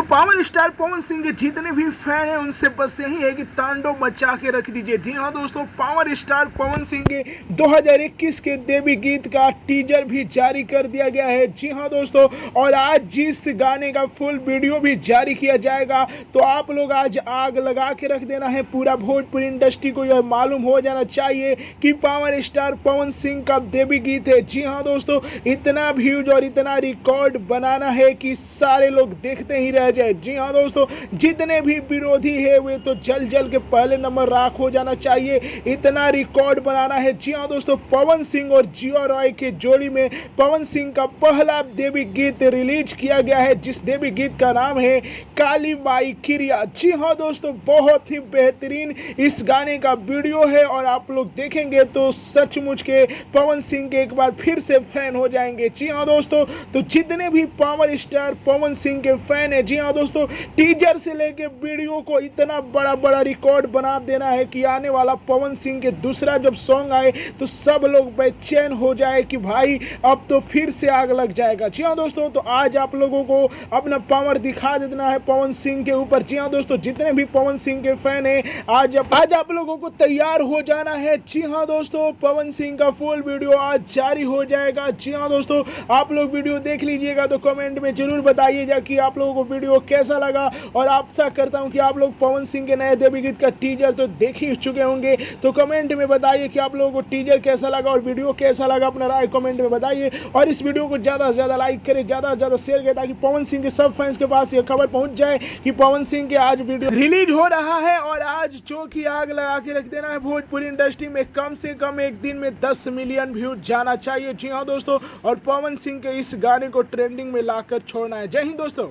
Power star Pawan Singh के जितने भी फैन हैं उनसे बस यही है कि तांडव मचा के रख दीजिए। जी हाँ दोस्तों, पावर स्टार पवन सिंह के 2021 के देवी गीत का टीजर भी जारी कर दिया गया है। जी हाँ दोस्तों, और आज जिस गाने का फुल वीडियो भी जारी किया जाएगा तो आप लोग आज आग लगा के रख देना है। पूरा भोजपुरी इंडस्ट्री को यह मालूम हो जाना चाहिए कि पावर स्टार पवन सिंह का देवी गीत है। जी हाँ दोस्तों, इतना व्यूज और इतना रिकॉर्ड बनाना है कि सारे लोग देखते ही रह जाए। जी हाँ दोस्तों, जितने भी विरोधी है वे तो जल जल के पहले नंबर राख हो जाना चाहिए, इतना रिकॉर्ड बनाना है। जी हाँ दोस्तों, पवन सिंह और जिया रॉय के जोड़ी में पवन सिंह का पहला देवी गीत रिलीज किया गया है, जिस देवी गीत का नाम है काली माई क्रिया। जी हाँ दोस्तों, बहुत ही बेहतरीन इस गाने का वीडियो है और आप लोग देखेंगे तो सचमुच के पवन सिंह के एक बार फिर से फैन हो जाएंगे। जी हाँ दोस्तों, तो जितने भी पावर स्टार पवन सिंह के फैन है, जी हाँ दोस्तों, टीजर से लेके वीडियो को इतना बड़ा बड़ा रिकॉर्ड बना देना है कि आने वाला पवन सिंह के दूसरा जब सॉन्ग आए तो सब लोग बेचैन हो जाए कि भाई अब तो फिर से आग लग जाएगा। जी हाँ दोस्तों, तो आज आप लोगों को अपना पावर दिखा देना है पवन सिंह के ऊपर। जी हाँ दोस्तों, जितने भी पवन सिंह के फैन है आज आप लोगों को तैयार हो जाना है। जी हाँ दोस्तों, पवन सिंह का फुल वीडियो आज जारी हो जाएगा। जी हाँ दोस्तों, आप लोग वीडियो देख लीजिएगा तो कमेंट में जरूर बताइएगा कि आप लोगों को वीडियो कैसा लगा। और आशा करता हूं कि आप लोग पवन सिंह के नए देवी गीत का टीजर तो देख ही चुके होंगे, तो कमेंट में बताइए कि आप लोगों को टीजर कैसा लगा और वीडियो कैसा लगा। अपना राय कमेंट में बताइए और इस वीडियो को ज़्यादा से ज़्यादा लाइक करें, ज़्यादा से ज़्यादा शेयर करें, ताकि पवन सिंह के सब फैंस के पास ये खबर पहुंच जाए कि पवन सिंह के आज वीडियो रिलीज हो रहा है। और आज जो कि आग लगा के रख देना है भोजपुरी इंडस्ट्री में, कम से कम एक दिन में 10 मिलियन व्यूज जाना चाहिए। जी हाँ दोस्तों, और पवन सिंह के इस गाने को ट्रेंडिंग में लाकर छोड़ना है। जय हिंद दोस्तों।